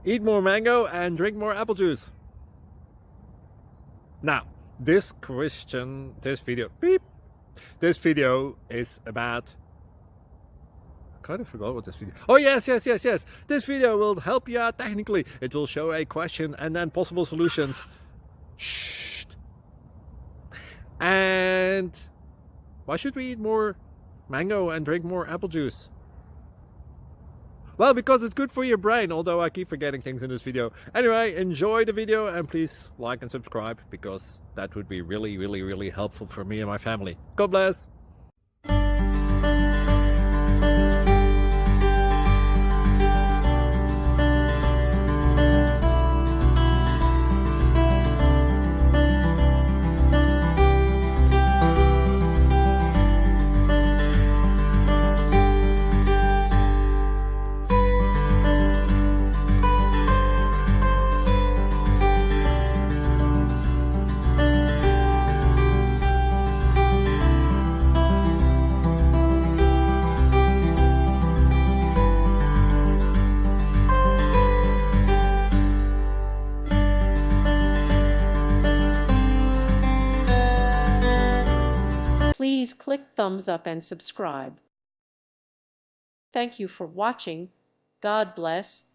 Eat more mango and drink more apple juice. Now, this video is about, I kind of forgot what this video. Oh yes. This video will help you out technically. It will show a question and then possible solutions. Shh. And why should we eat more mango and drink more apple juice? Well, because it's good for your brain, although I keep forgetting things in this video. Anyway, enjoy the video and please like and subscribe, because that would be really helpful for me and my family. God bless. Please click thumbs up and subscribe. Thank you for watching. God bless.